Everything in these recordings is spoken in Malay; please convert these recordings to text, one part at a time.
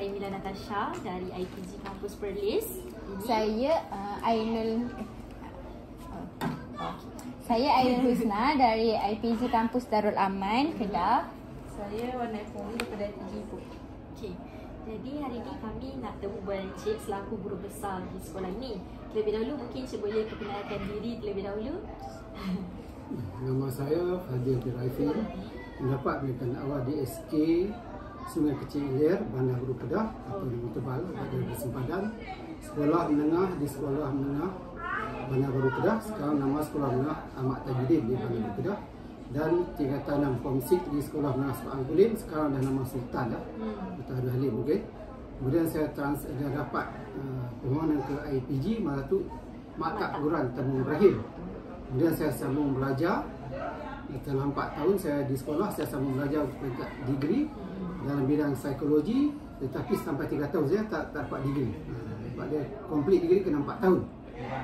Mila Natasha dari IPG Kampus Perlis. Saya Ainul Husna dari IPG Kampus Darul Aman, Kedah. Saya Warna Poli daripada IPG Ipoh. Okey. Jadi hari ini kami nak temu Encik selaku guru besar di sekolah ini. Terlebih dahulu mungkin Encik boleh perkenalkan diri terlebih dahulu. Nama saya Fadil bin Raifin, mendapat pendidikan awal di SK Sungai Kecil Ilir, Bandar Guru Kedah atau Nama Tebal pada Sempadan. Sekolah menengah di Sekolah Menengah Bandar Guru Kedah, sekarang nama Sekolah Menengah Ahmad Tajudin di Bandar Guru Kedah. Dan tingkatan 6 Form 6 di Sekolah Menengah Sebang Kulim, sekarang dah nama Sultan dah. Sultan Abdul Halim, okey. Kemudian saya dah dapat permohonan ke IPG, masa tu Maktab Perguruan Temu Ibrahim. Kemudian saya sambung belajar. Setelah 4 tahun saya di sekolah, saya sambung belajar peringkat degree dalam bidang psikologi, tetapi sampai 3 tahun saya tak dapat degree. Sebab dia complete degree kena 4 tahun.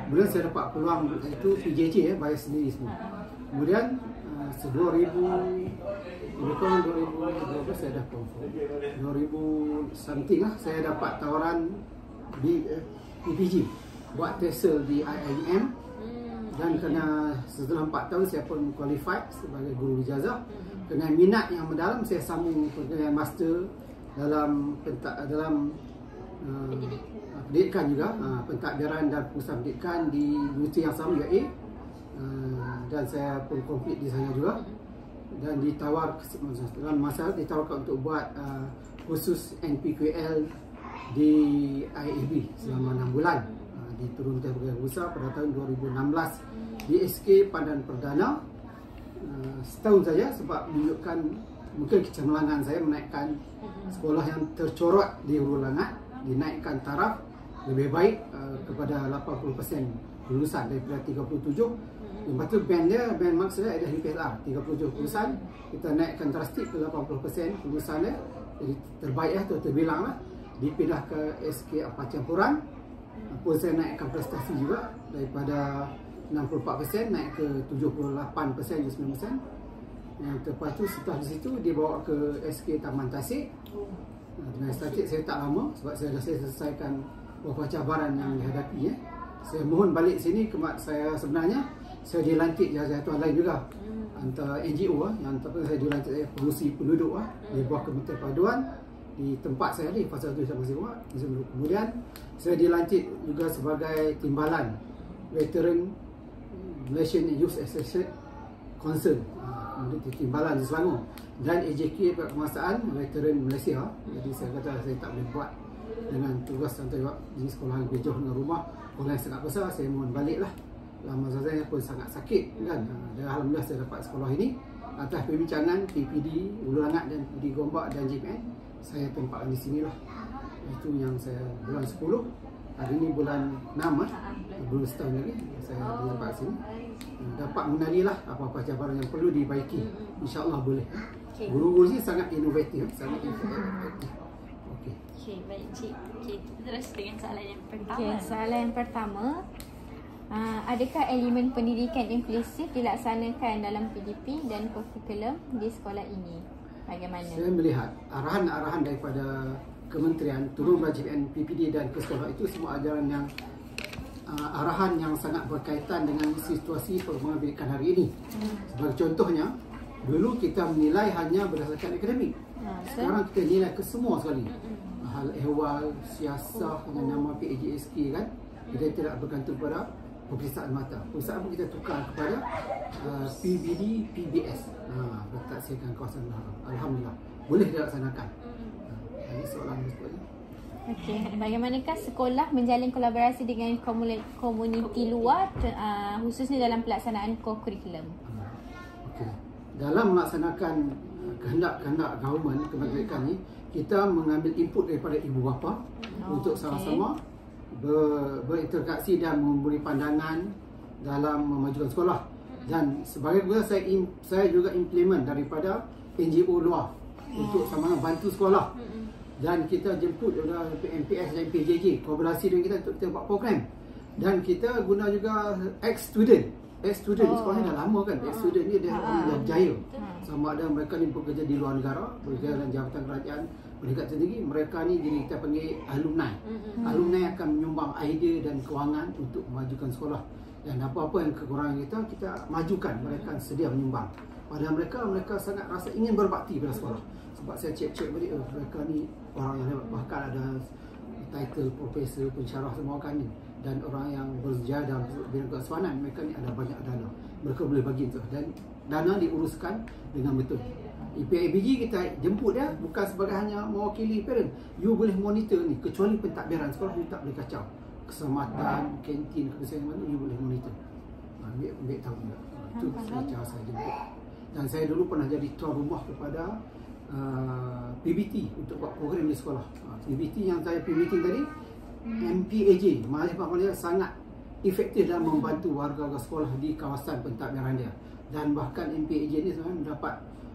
Kemudian saya dapat peluang itu PJJ, bayar sendiri semua. Kemudian 2012 saya dah confirm. 2000 something lah saya dapat tawaran di PPG buat TESOL di IIM. Dan kerana setelah 4 tahun saya pun qualified sebagai guru ijazah. Kerana minat yang mendalam, saya sambung dengan master dalam pendidikan juga, pentadbiran dan pusat pendidikan di universiti yang sama, UAE. Dan saya pun complete di sana juga. Dan ditawar dalam masa ditawarkan untuk buat khusus NPQL di IAB selama 6 bulan. Diturunkan sebagai besar pada tahun 2016 di SK Pandan Perdana. Setahun saja sebab menunjukkan mungkin kecemerlangan saya menaikkan sekolah yang tercorot di Hulu Langat, dinaikkan taraf lebih baik kepada 80% lulusan daripada 37. Lepas tu band marks dia ada HPLR 37 lulusan, kita naikkan drastik ke 80% lulusan dia. Jadi terbaik tu terbilang lah. Dipindah ke SK Apa Campuran. Pun saya naikkan prestasi juga daripada 64% naik ke 78% ke 9%. Yang lepas tu setelah di situ dibawa ke SK Taman Tasik. Dengan statik saya tak lama sebab saya dah selesaikan beberapa cabaran yang dihadapi. Saya mohon balik sini kemat saya sebenarnya saya dilantik jabatan lain juga. Antara NGO yang saya dilantik pengurusi penduduk di bawah Kementerian Paduan di tempat saya di Pasar 7 Masih Buat. Kemudian saya dilantik juga sebagai timbalan Veteran Malaysian Youth Association Council, timbalan di Selangor, dan AJK Kemasaan Veteran Malaysia. Jadi saya kata saya tak boleh buat dengan tugas santai di sekolah lebih jauh dengan rumah, sekolah yang sangat besar. Saya mohon balik lah. Masa saya pun sangat sakit kan. Dan alhamdulillah saya dapat sekolah ini atas perbincangan PPD Hulu Langat dan PPD Gombak dan JPN. Saya tempatkan di sini lah. Itu yang saya bulan 10. Hari ini bulan 6 belum setahun lagi saya tempat sini. Dapat mengenali lah apa-apa cabaran yang perlu dibaiki. InsyaAllah boleh. Guru-guru sini sangat inovatif, sangat efektif. Okey, baik Cik. Okey, kita terus dengan soalan yang pertama. Okey, soalan yang pertama. Adakah elemen pendidikan implisif dilaksanakan dalam PDP dan kurikulum di sekolah ini? Bagaimana? Saya melihat arahan-arahan daripada Kementerian turun JPN, PPD dan ke sekolah itu semua ajaran yang arahan yang sangat berkaitan dengan situasi perkembangan pendidikan hari ini. Sebagai contohnya, dulu kita menilai hanya berdasarkan akademik. Sekarang kita nilai ke semua sekali. Hal ehwal, siasah dengan nama PAJSK kan. Kita tidak bergantung pada peperiksaan mata. Peperiksaan pun kita tukar kepada PBD, PBS. Bertaksirkan kawasan haram. Alhamdulillah. Boleh dilaksanakan. Ini soalan berikutnya. Okey, bagaimanakah sekolah menjalin kolaborasi dengan komuniti luar khususnya dalam pelaksanaan kurikulum? Okey. Dalam melaksanakan kehendak-kehendak government kemerdekaan ni, kita mengambil input daripada ibu bapa untuk sama-sama berinteraksi dan memberi pandangan dalam memajukan sekolah. Dan sebagai saya juga implement daripada NGO luar untuk sama-sama bantu sekolah. Dan kita jemput MPS dan PJJ kolaborasi dengan kita untuk kita buat program. Dan kita guna juga ex-student di sekolah ni dah lama kan. Ex-student ni dia berjaya. Sama ada mereka ni bekerja di luar negara, bekerja dalam jabatan kerajaan Peringkat tertinggi, mereka ni kita panggil alumni. Alumni akan menyumbang idea dan kewangan untuk memajukan sekolah. Dan apa-apa yang kekurangan kita majukan. Mereka sedia menyumbang. Pada mereka sangat rasa ingin berbakti pada sekolah. Sebab saya cek balik, mereka ni orang yang hebat. Bahkan ada title profesor, pensyarah semua kan ni. Dan orang yang bersejarah dalam bidang keaswanan, mereka ni ada banyak dana. Mereka boleh bagi tu. Dan dana diuruskan dengan betul. IPABG kita jemput dia bukan sebagai hanya mewakili parent. You boleh monitor ni, kecuali pentadbiran sekolah you tak boleh kacau. Keselamatan, kantin, kebersihan mana you boleh monitor. Ambil tahu juga. Itu cara saya jemput. Dan saya dulu pernah jadi tuan rumah kepada PBT untuk buat program di sekolah. PBT yang saya PBT tadi, MPAJ, Majlis Malaysia sangat efektif dalam membantu warga-warga sekolah di kawasan pentadbiran dia. Dan bahkan MPAJ ni sebenarnya mendapat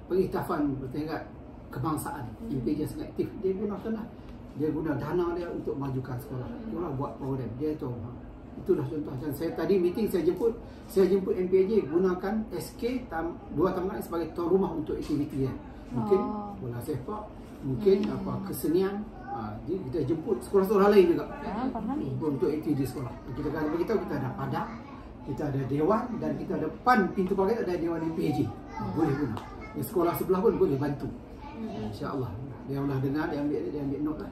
pengiktirafan bertingkat kebangsaan. MPAJ sangat aktif. Dia gunakanlah. Dia guna dana dia untuk majukan sekolah. Dia buat program. Dia tahu. Itulah contoh. Dan saya tadi meeting saya jemput MPAJ gunakan SK 2 taman sebagai tuan rumah untuk aktiviti dia. Mungkin bola sepak, mungkin kesenian. Jadi kita jemput sekolah-sekolah lain juga untuk aktiviti sekolah. Kita kata beritahu kita ada padak, kita ada dewan dan kita ada pintu pagar ada dewan MPAJ. Boleh guna. Di sekolah sebelah pun boleh bantu. InsyaAllah. Dia belah dengar, dia ambil note lah.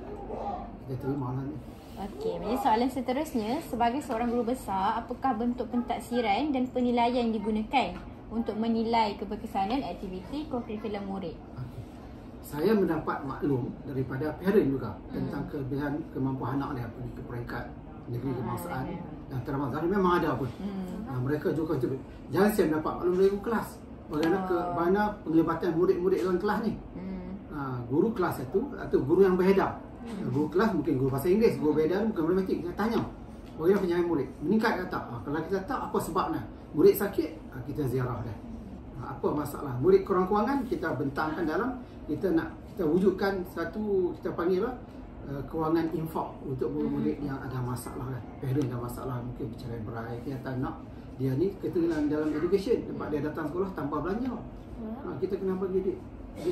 Kita terima lah ni. Okey, jadi soalan seterusnya, sebagai seorang guru besar, apakah bentuk pentaksiran dan penilaian yang digunakan untuk menilai keberkesanan aktiviti kokurikulum murid? Saya mendapat maklum daripada parent juga tentang kelebihan kemampuan anak dia pergi ke peringkat negeri kebangsaan dan terbang. Memang ada pun. Mereka juga jangan saya mendapat maklum dari kelas. Bagaimana penglibatan murid-murid dalam kelas ni. Guru kelas itu atau guru yang beredar. Guru kelas mungkin guru bahasa Inggeris, guru beredar bukan matematik. Kita tanya bagaimana penyakit murid, meningkat ke tak? Kalau kita tak, apa sebabnya? Murid sakit, kita ziarah dia. Apa masalah? Murid kurang kewangan, kita bentangkan dalam, kita wujudkan satu, kita panggil lah, kewangan infak untuk murid yang ada masalah kan. Parent ada masalah, mungkin bercerai berai, kita nak dia ni ketinggalan dalam education, tempat dia datang sekolah tanpa belanja. Kita kena bagi dia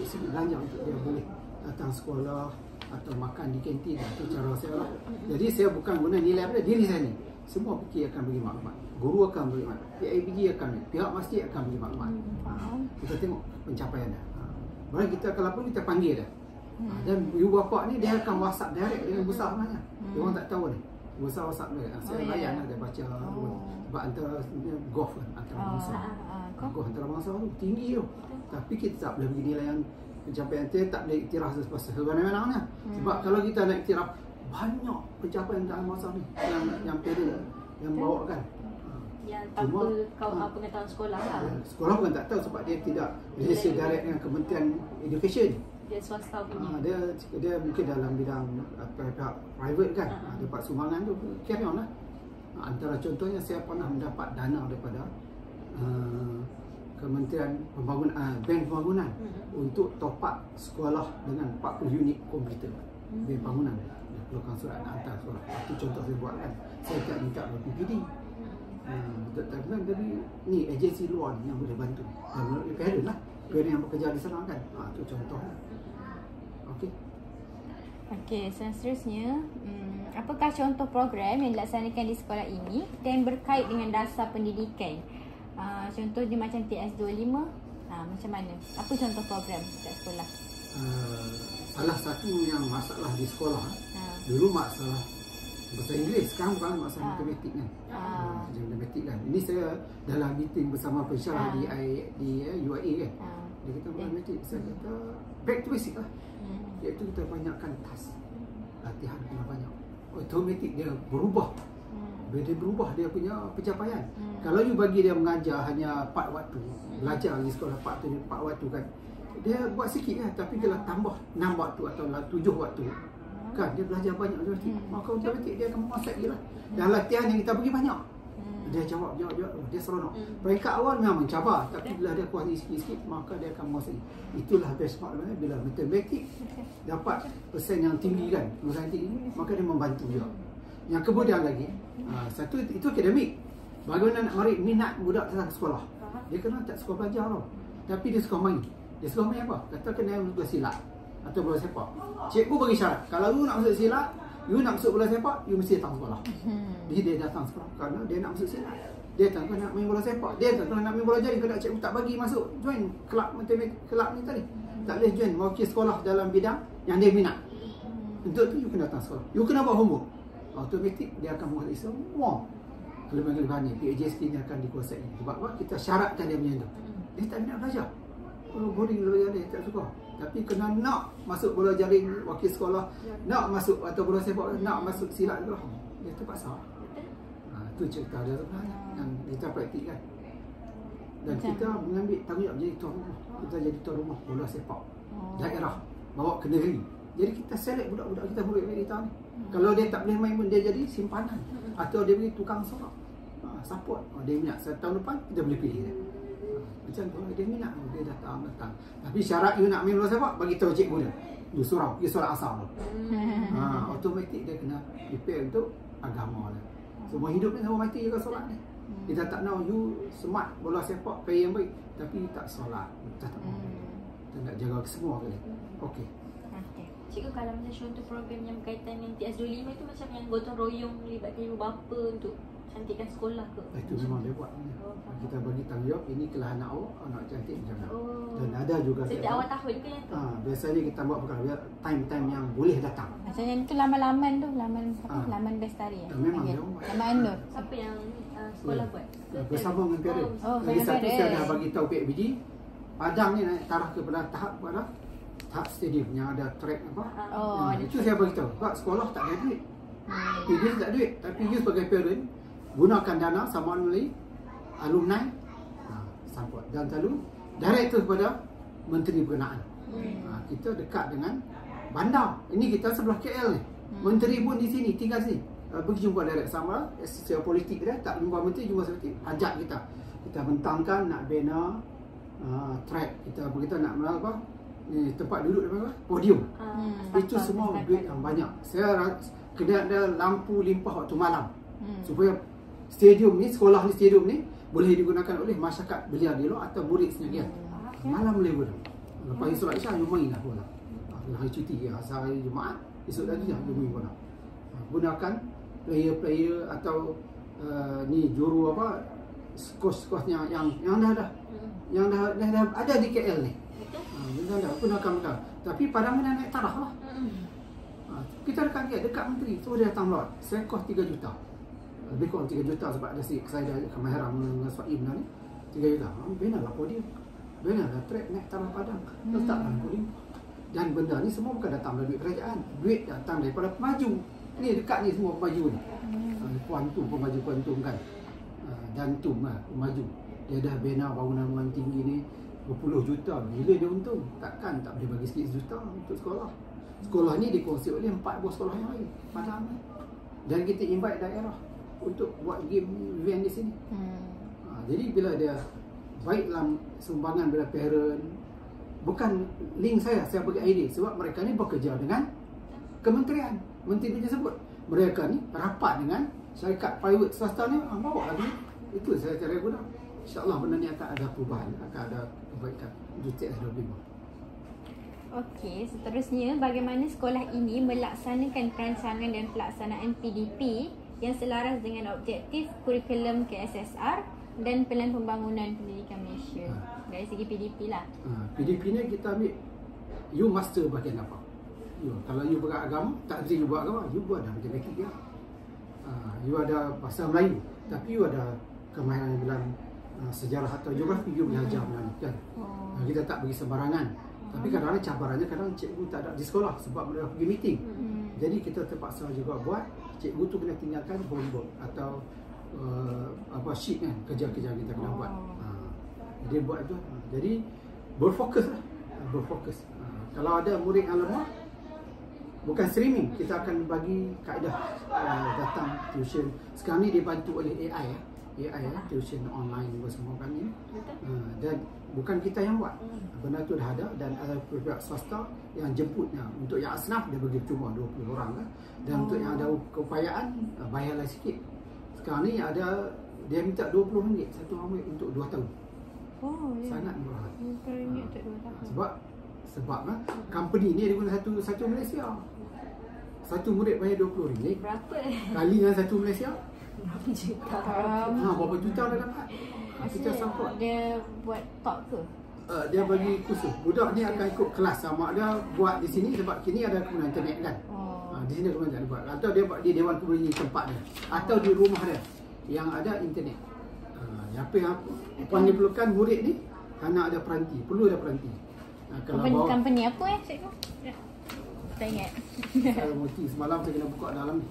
belanja untuk dia boleh datang sekolah atau makan di kantin. Itu cara saya lah. Jadi saya bukan guna nilai pada diri saya ni. Semua fikir akan bagi maklumat. Guru akan bagi maklumat. PIBG akan bagi. Pihak masjid akan bagi maklumat. Kita tengok pencapaian dia. Baru kita kalau pun kita panggil dia. Dan ibu bapa ni dia akan WhatsApp direct dengan besar sebenarnya. Dia orang tak tahu ni. Besar WhatsApp dia. Saya layan lah, dia baca. Sebab antara golf kan, antara bangsa. Golf antara bangsa tu tinggi tu. Tapi kita tak boleh bagi nilai yang pencapaian kita tak boleh iktiraf sebenarnya. Sebab kalau kita nak iktiraf banyak pencapaian dalam masa ni yang parent yang bawa kan. Yang tanpa pengetahuan sekolah lah. Sekolah bukan tak tahu sebab dia tidak register direct dengan Kementerian Education. Dia swasta punya. Dia mungkin dalam bidang pihak private kan. Dia dapat sumbangan tu carry on lah. Antara contohnya saya pernah mendapat dana daripada Kementerian Pembangunan, Bank Pembangunan untuk top up sekolah dengan 40 unit komputer. Bank Pembangunan dia perlukan surat nak hantar sekolah. Itu contoh saya buat kan. Saya tak minta dari PPD. Betul-betul dari ni agensi luar ni yang boleh bantu. Dan melalui parent lah. Parent yang bekerja di sana kan. Itu contoh. Okey. Okey, seterusnya, apakah contoh program yang dilaksanakan di sekolah ini dan berkait dengan dasar pendidikan? Contohnya macam TS25, macam mana? Apa contoh program kat sekolah? Salah satu yang masalah di sekolah, dulu masalah bahasa Inggeris, sekarang bukan masalah matematik kan. Matematik kan. Ini saya dalam meeting bersama pensyarah di UIA kan. Dia kata matematik, saya kata back to basic lah. Iaitu kita banyakkan task, latihan kena banyak. Automatik dia berubah. Bila dia berubah dia punya pencapaian. Kalau you bagi dia mengajar hanya 4 waktu, belajar di sekolah 4 waktu kan, dia buat sikit kan. Tapi kalau tambah 6 waktu atau 7 waktu kan, dia belajar banyak matematik. Maka automatik dia akan menguasai je lah. Dan latihan yang kita bagi banyak, dia jawab, dia seronok. Peringkat awal memang mencabar, tapi bila dia kuasai sikit-sikit, maka dia akan menguasai. Itulah benchmark bila matematik dapat persen yang tinggi kan, lulusan tinggi, maka dia membantu juga. Yang kemudian lagi, satu itu akademik. Bagaimana nak menarik minat budak datang ke sekolah. Dia kena tak suka belajar tau, tapi dia suka main. Dia suka main apa? Kata kena juga silat. atau bola sepak. Cikgu bagi syarat. Kalau you nak masuk silat, you nak masuk bola sepak, you mesti datang sekolah. Jadi dia datang sekolah kerana dia nak masuk silat. Dia tak nak main bola sepak. Dia tak nak main bola jaring. Kalau cikgu tak bagi masuk join kelab matematik, kelab ni tadi. Tak boleh join mewakili sekolah dalam bidang yang dia minat. Untuk tu you kena datang sekolah. You kena buat homework. Automatik dia akan menguasai semua kelebihan-kelebihan ni. PAJSK ni akan dikuasai. Sebab apa? Kita syaratkan dia macam tu. Dia tak minat belajar. Oh, boring belajar dia, tak suka. Tapi kena nak masuk bola jaring wakil sekolah, nak masuk atau bola sepak, nak masuk silat tu, dia terpaksa. Itu cerita dia sebenarnya yang kita praktikkan. Dan kita mengambil tanggungjawab jadi tuan rumah. Kita jadi tuan rumah bola sepak daerah, bawa ke negeri. Jadi kita select budak-budak kita, murid-murid kita ni. Kalau dia tak boleh main pun dia jadi simpanan atau dia bagi tukang sorak. Support. Dia minat setahun depan kita boleh pilih dia. Macam tu dia minat dia datang. Tapi syarat you nak main bola sepak, bagi tahu cikgu dia. You surau, you solat asar tu. Automatik dia kena prepare untuk agama dia. Semua hidup ni sama mati juga solat ni. Kita tak nak you smart bola sepak player yang baik tapi tak solat. Kita tak mau. Kita nak jaga semua kali. Okey. Cikgu, kalau macam contoh program yang berkaitan dengan TS25 itu macam yang gotong royong melibatkan ibu bapa untuk cantikkan sekolah ke? Itu memang dia buat. Kita bagi tanggungjawab, ini kelah anak awak, anak cantik macam mana. Dan ada juga setiap awal tahun ke yang tu? Biasanya kita buat perkara time-time yang boleh datang. Macam yang tu laman-laman tu, laman Bestari ya. Memang dia buat. Laman Nur. Siapa yang sekolah buat? Bersama dengan parent. Lagi satu saya dah bagi tahu PABG, Padang ni naik taraf kepada tahap stadium yang ada track apa. Itu saya bagi tahu. Sebab sekolah tak ada duit. Dia tak ada duit, tapi you sebagai parent gunakan dana sama melalui alumni support dan selalu direct tu kepada Menteri Berkenaan. Kita dekat dengan bandar. Ini kita sebelah KL ni. Menteri pun di sini, tinggal sini. Pergi jumpa direct sama secara politik dia, tak jumpa menteri, jumpa seperti ajak kita. Kita bentangkan nak bina track, kita nak apa? Ni tempat duduk apa? Podium. Itu semua duit yang banyak. Saya kena ada lampu limpah waktu malam. Supaya stadium ni, sekolah ni, stadium ni boleh digunakan oleh masyarakat belia di luar atau murid sendirian. Malam boleh guna. Lepas solat Isyak, you main lah bola. Hari cuti, hari Jumaat, esok lagi you main bola. Gunakan player-player atau ni juru apa, coach-coachnya yang dah ada di KL ni. Dah gunakan mereka. Tapi Padang mana naik taraf lah. Kita dekat menteri, so dia datang lot. Saya kos 3 juta. Lebih kurang 3 juta sebab ada saya dah kemahiran dengan Suaib ni 3 juta. Bina lah podium, bina lah track naik taraf Padang, letaklah podium. Dan benda ni semua bukan datang dari duit kerajaan, duit datang daripada pemaju. Ni dekat ni semua pemaju ni. Kuantum, pemaju kuantum kan, Jantum lah pemaju. Dia dah bina bangunan tinggi ni berpuluh juta. Bila dia untung? Takkan tak boleh bagi sikit juta untuk sekolah. Sekolah ni dikongsi oleh 4 buah sekolah yang lain Padang ni. Dan kita invite daerah untuk buat game event di sini. Jadi bila dia baiklah sumbangan bila parent, bukan link saya bagi idea sebab mereka ni bekerja dengan kementerian. Menteri dia sebut mereka ni rapat dengan syarikat private swasta ni, bawa lagi. Itu saya cara guna. InsyaAllah benda ni akan ada perubahan, akan ada perbaikan untuk TS25. Okey, seterusnya bagaimana sekolah ini melaksanakan perancangan dan pelaksanaan PDP yang selaras dengan objektif kurikulum KSSR dan Pelan Pembangunan Pendidikan Malaysia. Dari segi PDP lah. PDP ni kita ambil you master bahagian apa. Kalau you beragama, tak mesti you buat agama, you buat dalam matematik dia. You ada bahasa Melayu, tapi you ada kemahiran dalam sejarah atau geografi, you belajar Melayu kan. Kita tak bagi sembarangan. Tapi kadang-kadang cabarannya kadang cikgu tak ada di sekolah sebab mereka pergi meeting. Jadi kita terpaksa juga buat cikgu tu kena tinggalkan homework atau sheet kan, kerja-kerja kita kena buat. Dia buat itu. Jadi berfokuslah. Berfokus. Kalau ada murid yang lemah, bukan streaming, kita akan bagi kaedah datang tuition. Sekarang ni dibantu oleh AI tuition online semua kan ni. Dan bukan kita yang buat. Benda tu dah ada dan ada pihak swasta yang jemputnya. Untuk yang asnaf dia bagi cuma 20 orang kan. Dan untuk yang ada keupayaan bayarlah sikit. Sekarang ni ada dia minta RM20 satu orang untuk 2 tahun. Sangat murah. RM20 untuk 2 tahun. Sebab Sebab company ni dia guna satu Malaysia. Satu murid bayar RM20. Berapa? Kali dengan satu Malaysia, Berapa juta? berapa juta dah dapat. Kita support. Dia buat talk ke? Dia bagi kursus. Budak ni akan ikut kelas sama dia buat di sini sebab kini ada kegunaan internet kan. Di sini kegunaan dia buat. Atau dia buat di dewan pemberi tempat dia. Atau di rumah dia yang ada internet. Apa yang diperlukan murid ni kerana ada peranti. Perlu ada peranti. Company apa cikgu? Tak ingat. Kalau Moti semalam saya kena buka dalam ni.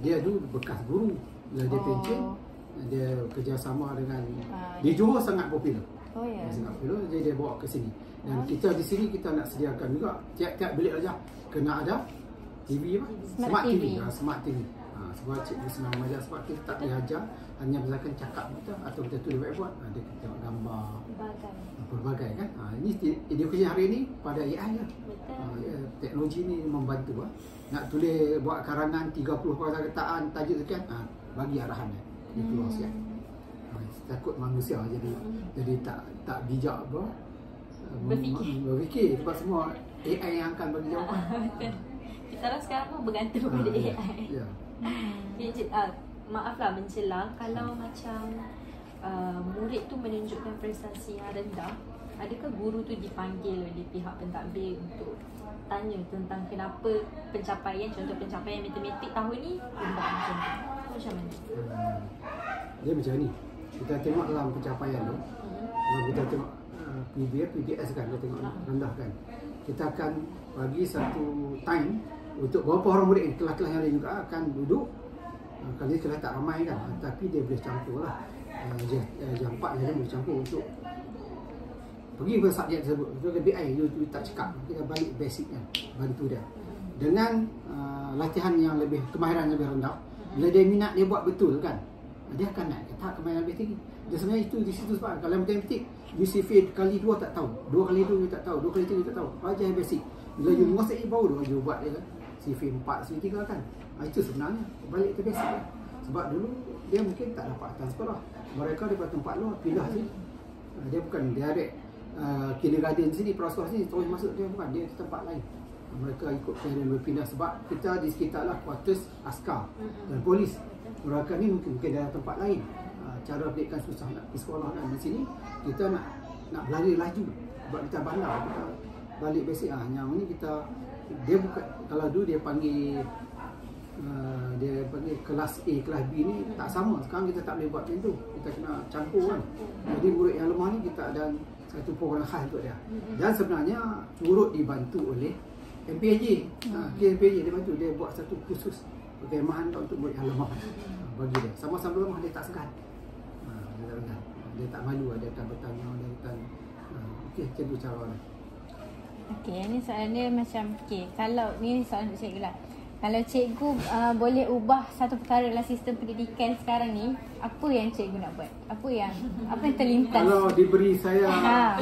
Dia tu bekas guru. Bila dia pencen, dia kerjasama dengan di Johor sangat popular. Ya. Sangat popular, jadi dia bawa ke sini. Dan kita di sini kita nak sediakan juga tiap-tiap bilik aja kena ada TV apa? Smart TV. Smart TV. Sebab cikgu senang mengajar sebab kita tak boleh ajar hanya berdasarkan cakap kita atau kita tulis whiteboard. Dia kita tengok gambar pelbagai kan. Ini edukasi hari ini pada AI lah. Teknologi ni membantu nak tulis buat karangan 30 perkataan tajuk sekian, bagi arahan dia keluar siap. Takut manusia jadi tak bijak berfikir sebab semua AI yang akan bagi jawapan. Kita orang sekarang pun bergantung pada AI. Ya. Okay, maaflah mencela, kalau macam murid tu menunjukkan prestasi yang rendah, adakah guru tu dipanggil oleh pihak pentadbir untuk tanya tentang kenapa pencapaian, contoh pencapaian matematik tahun ni rendah macam tu? Macam mana? Dia macam ni. Kita tengok dalam pencapaian tu. Kalau kita tengok PBS kan, kita tengok rendah kan. Kita akan bagi satu time untuk beberapa orang murid ni, kelas-kelas yang lain juga akan duduk. Kali kelas tak ramai kan, tapi dia boleh campur lah. Jam 4 dia boleh campur untuk pergi ke subjek tersebut. Itu lebih you tak cakap, kita balik basic kan, bantu dia. Dengan latihan yang lebih, kemahiran yang lebih rendah, bila dia minat dia buat betul kan, dia akan naik ke tahap kemahiran lebih tinggi. Dan sebenarnya itu di situ sebab kalau matematik UCV kali 2 tak tahu, 2 kali 2 you tak tahu, 2 kali 3 you tak tahu. Ajar yang basic. Bila you menguasai baru you buat dia kan. CV 4, CV 3 kan. Itu sebenarnya balik ke basic lah. Sebab dulu dia mungkin tak dapat atas sekolah. Mereka daripada tempat luar pindah sini. Dia bukan direct kindergarten sini, prasekolah sini terus masuk, dia bukan, dia ke tempat lain. Mereka ikut parent berpindah sebab kita di sekitar lah quarters askar dan polis. Mereka ni mungkin dalam tempat lain. Cara pendidikan susah nak pergi sekolah kan. Di sini kita nak berlari laju sebab kita bandar, kita balik basic. Yang ni kita, dia bukan, kalau dulu dia panggil kelas A, kelas B ni tak sama. Sekarang kita tak boleh buat macam tu. Kita kena campur kan. Jadi murid yang lemah ni kita ada satu program khas untuk dia. Dan sebenarnya turut dibantu oleh MPAJ. MPAJ dia bantu, dia buat satu khusus perkhemahan untuk murid yang lemah. Bagi dia, sama-sama lemah dia tak segan. Dia tak malu, dia akan bertanya, dia akan okey, macam tu cara dia. Okey, ni soalan dia macam, okey, kalau ni soalan untuk cikgu lah. Kalau cikgu boleh ubah satu perkara dalam sistem pendidikan sekarang ni, apa yang cikgu nak buat? Apa yang terlintas? Kalau diberi saya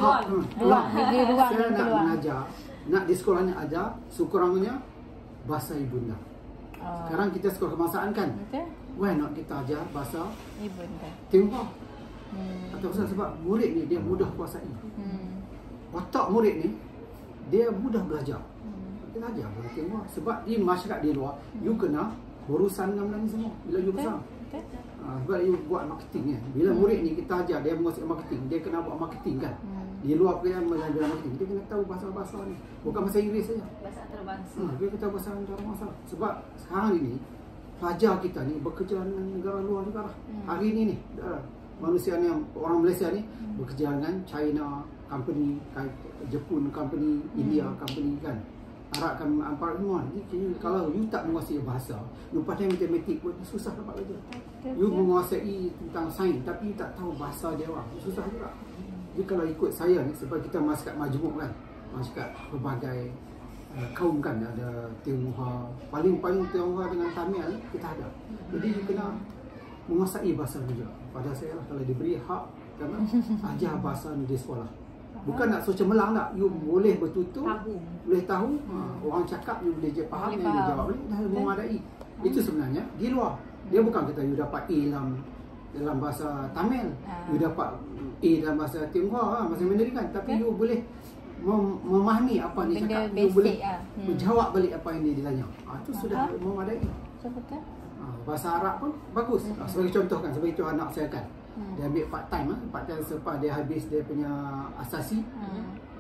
ruang saya nak mengajar, nak di sekolahnya ajar sekurang-kurangnya bahasa ibunda. Sekarang kita sekolah kebangsaan kan? Betul. Why not kita ajar bahasa Ibunda. Tionghoa? Atau sebab murid ni dia mudah kuasai. Otak murid ni dia mudah belajar. Kita ajar bahasa Tionghoa sebab di masyarakat di luar you kena berurusan dengan benda ni semua bila you besar. Sebab you buat marketing kan. Bila murid ni kita ajar dia menguasai marketing, dia kena buat marketing kan. Di luar pekerjaan belajar marketing, dia kena tahu bahasa-bahasa ni. Bukan bahasa Inggeris saja. Bahasa antarabangsa. Dia kena tahu bahasa antarabangsa. Sebab sekarang ini pelajar kita ni bekerja dengan negara luar juga lah. Hari ini ni manusia ni, orang Malaysia ni bekerja dengan China company, Jepun company, India company kan, Arab semua. Jadi kalau you tak menguasai bahasa, you pandai matematik pun susah dapat kerja. You menguasai tentang sains tapi you tak tahu bahasa dia orang, susah juga. Jadi kalau ikut saya ni, sebab kita masyarakat majmuk kan, masyarakat berbagai kaum kan, ada Tionghoa, paling Tionghoa dengan Tamil kita ada. Jadi you kena menguasai bahasa juga. Pada saya lah, kalau diberi hak kena ajar bahasa di sekolah. Bukan nak so cemerlang tak, you boleh bertutur, boleh tahu, orang cakap you boleh faham, yang dia jawab boleh, dah memadai. Itu sebenarnya di luar. Dia bukan kata you dapat A dalam bahasa Tamil, you dapat A dalam bahasa Tionghoa, bahasa Mandarin kan, tapi you boleh memahami apa dia Benda cakap, dia basic boleh lah. menjawab balik apa yang dia ditanya. Itu sudah memadai. So betul. Bahasa Arab pun bagus. Sebagai contoh kan, sebagai contoh anak saya kan, dia ambil part time selepas dia habis dia punya asasi,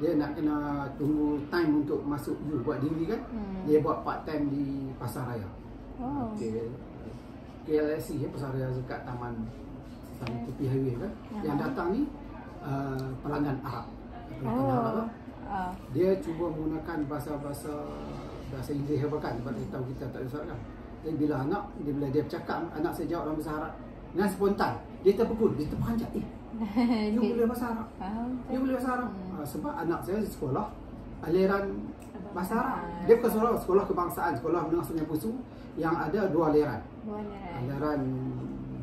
dia nak kena tunggu time untuk masuk U buat degree kan, dia buat part time di Pasaraya. Okay. KLSC Pasaraya dekat taman tepi highway kan. Yang datang ni pelanggan Arab. Dia cuba menggunakan bahasa Inggeris kan, sebab dia tahu kita tak usah kan. Jadi bila dia bercakap, anak saya jawab dalam bahasa Arab dengan spontan, dia terpukul, dia terperanjat. Dia boleh bahasa Arab. Dia boleh bahasa Arab. Sebab anak saya sekolah aliran bahasa Arab. Dia bukan sekolah kebangsaan, sekolah menengah Sungai Busu yang ada dua aliran. Aliran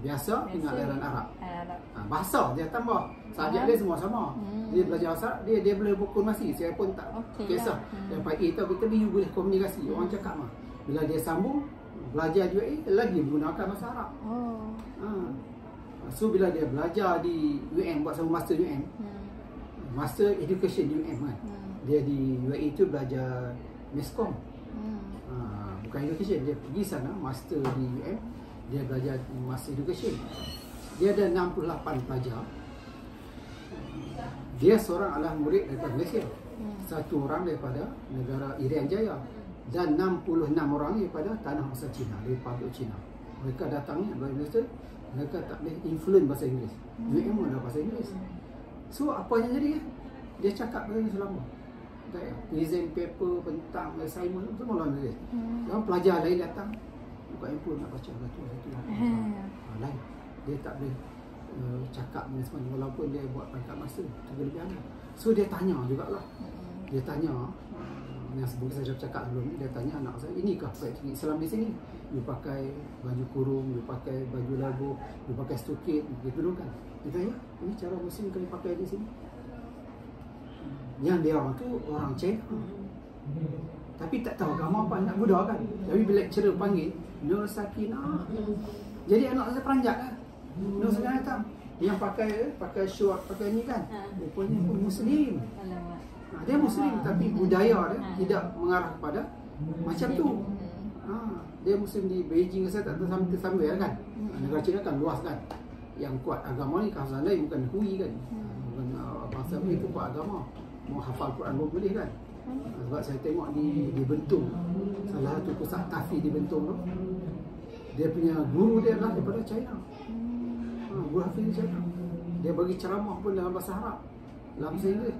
biasa dengan aliran Arab. Bahasa dia tambah. Subjek dia semua sama. Dia belajar bahasa Arab, dia boleh pukul masih. Saya pun tak kisah. Yang Pak A tahu kita you boleh komunikasi. Orang cakap mah. Bila dia sambung belajar UA lagi menggunakan bahasa Arab. So bila dia belajar di UM, buat sama master UM, master education UM kan, dia di UAE tu belajar meskom, bukan education. Dia pergi sana master di UM, dia belajar master education. Dia ada 68 pelajar. Dia seorang adalah murid daripada Malaysia, satu orang daripada negara Irian Jaya, dan 66 orang daripada tanah asal Cina, Republik Cina. Mereka datang ni dari Malaysia, mereka tak boleh influence bahasa Inggeris. UM ada bahasa Inggeris. So apa yang jadi? Dia cakap bahasa Inggeris selama. Present paper, bentang, assignment semua dalam Inggeris. Yang pelajar lain datang, buka handphone nak baca satu. Lain. Dia tak boleh cakap dengan semua, walaupun dia buat pangkat master. Itu kelebihan. So dia tanya jugalah. Dia tanya, yang sebelum saya cakap sebelum ni, dia tanya anak saya, inikah praktik Islam di sini? You pakai baju kurung, you pakai baju labu, you pakai stokit, gitu kan? Dia tanya, ini cara Muslim kena pakai di sini. Yang dia orang tu orang China, tapi tak tahu agama apa, nak Buddha kan. Tapi bila lecturer panggil Nur Sakinah, jadi anak saya peranjat kan. Nur Sakinah tak, yang pakai short, pakai ni kan, rupanya pun Muslim. Dia Muslim, tapi budaya dia tidak mengarah kepada macam tu. Dia Muslim di Beijing, saya tak tahu sama kan. Negara China kan luas kan. Yang kuat agama ni kawasan lain, bukan Hui kan. Bukan bangsa ni tu kuat agama. Mau hafal Quran pun boleh kan. Sebab saya tengok di Bentong, salah satu pusat tafi di Bentong tu, dia punya guru dia adalah daripada China. Guru hafiz China. Dia bagi ceramah pun dalam bahasa Arab, dalam bahasa Inggeris.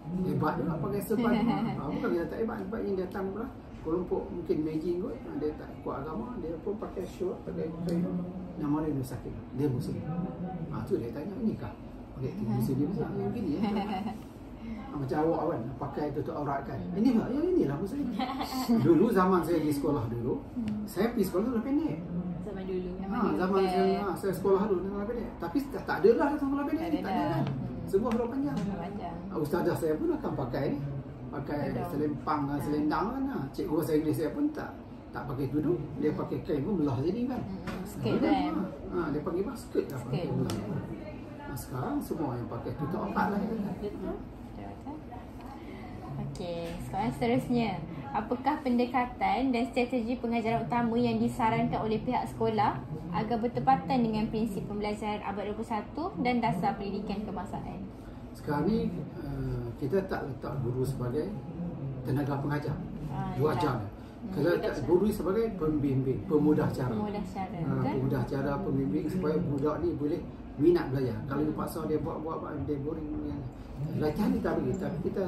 Hebat juga pakai serban. Bukan dia tak hebat, sebab yang datang pula kelompok mungkin Beijing kot, dia tak kuat agama, dia pun pakai short, pakai kain. Nama dia Nur Sakinah, dia Muslim. Tu dia tanya, ini kah pakai Muslim yang gini ya? Macam awak kan pakai tutup aurat kan, ini tak? Ya inilah Muslim. Dulu zaman saya di sekolah dulu, saya pergi sekolah tu pendek. Zaman dulu. Zaman saya sekolah dulu dengan pendek. Tapi tak ada lah sekolah pendek, tak ada kan. Semua sekolah panjang. Ustazah saya pun akan pakai selempang, selendang kan. Cikgu bahasa Inggeris saya pun tak pakai tudung, dia pakai kain pun belah jadi kan. Skirt kan. Dia panggil apa? Skirt lah pakai belah. Sekarang semua yang pakai tutup aurat lah. Betul. Okey, soalan seterusnya. Apakah pendekatan dan strategi pengajaran utama yang disarankan oleh pihak sekolah agar bertepatan dengan prinsip pembelajaran abad 21 dan dasar pendidikan kebangsaan? Sekarang ni kita tak letak guru sebagai tenaga pengajar. Dua jam. Kalau letak guru sebagai pembimbing, pemudah cara. Pemudah cara, pembimbing supaya budak ni boleh minat belajar. Kalau dipaksa dia buat dia boring. Latihan kita bagi, tapi kita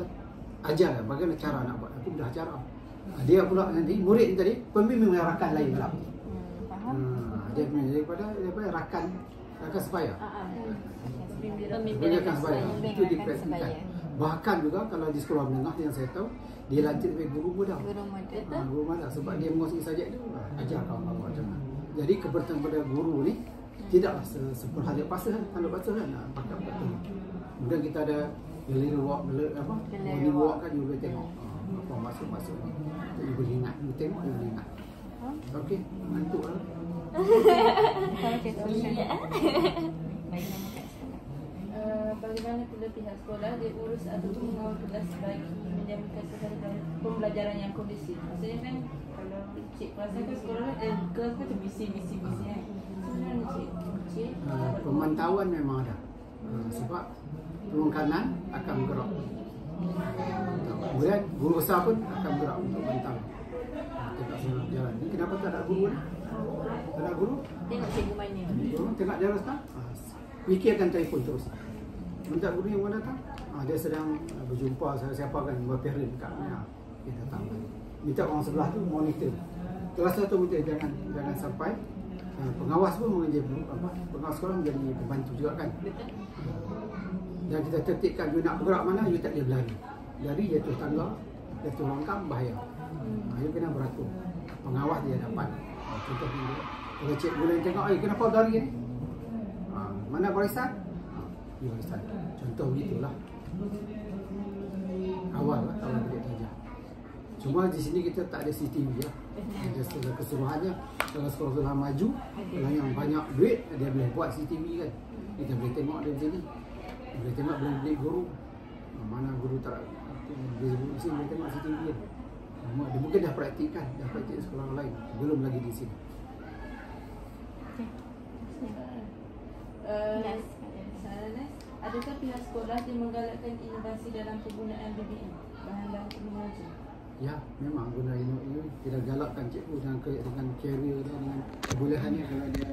ajar bagaimana cara nak buat. Itu mudah cara. Dia pula nanti murid ni tadi pembimbing rakan lain pula. Faham? Dia daripada rakan sebaya. Pembimbing rakan sebaya. Itu dipraktikkan. Bahkan juga kalau di sekolah menengah yang saya tahu, dia lantik sebagai guru muda. Guru muda sebab dia menguasai subjek tu, ajar kawan-kawan macam mana. Jadi keperluan pada guru ni tidaklah sepuluh hari pasal kan. Pakai betul. Kemudian kita ada gallery walk, morning walk kan, you boleh tengok apa masuk ni. You boleh ingat, you tengok, you boleh ingat. Okey, ngantuk lah. bagaimana pula pihak sekolah dia urus ataupun mengawal kelas bagi menjaminkan sesuatu pembelajaran yang kondusif. Maksudnya kan kalau cik perasan kan sekolah kelas kan misi kan. Sebenarnya cik Pemantauan memang ada. Sebab peluang kanan akan bergerak. Kemudian guru besar pun akan bergerak untuk pantau. Tengok semua jalan. Ni kenapa tak ada guru ni? Tak ada guru? Tengok cikgu mana. Tengok jalan sekarang. Fikirkan telefon terus. Minta guru yang mana datang? Dia sedang berjumpa siapa kan berparent kat mana. Dia datang. Minta orang sebelah tu monitor. Kelas satu monitor jangan sampai pengawas pun menjadi pengawas sekolah menjadi pembantu juga kan. Dan kita tertibkan you nak bergerak mana, you tak boleh berlari. Lari jatuh tangga, jatuh longkang, bahaya. You kena beratur. Pengawas dia dapat. Contohnya dia, kalau cik boleh tengok, kenapa lari ni? Mana barisan? Di barisan. Contoh begitulah. Awal dia belajar. Cuma di sini kita tak ada CCTV lah. Ada sekolah keseluruhannya. Kalau sekolah maju, kalau yang banyak duit, dia boleh buat CCTV kan. Kita boleh tengok dia macam ni. Boleh tengok bilik guru. Mana guru tak boleh tengok CCTV kan. Dia mungkin dah praktikkan, dah praktik sekolah lain. Belum lagi di sini. Adakah pihak sekolah dia menggalakkan inovasi dalam penggunaan BBM, bahan-bahan teknologi? Ya, memang guna ini kita galakkan cikgu dengan career dia, dengan kebolehannya kalau dia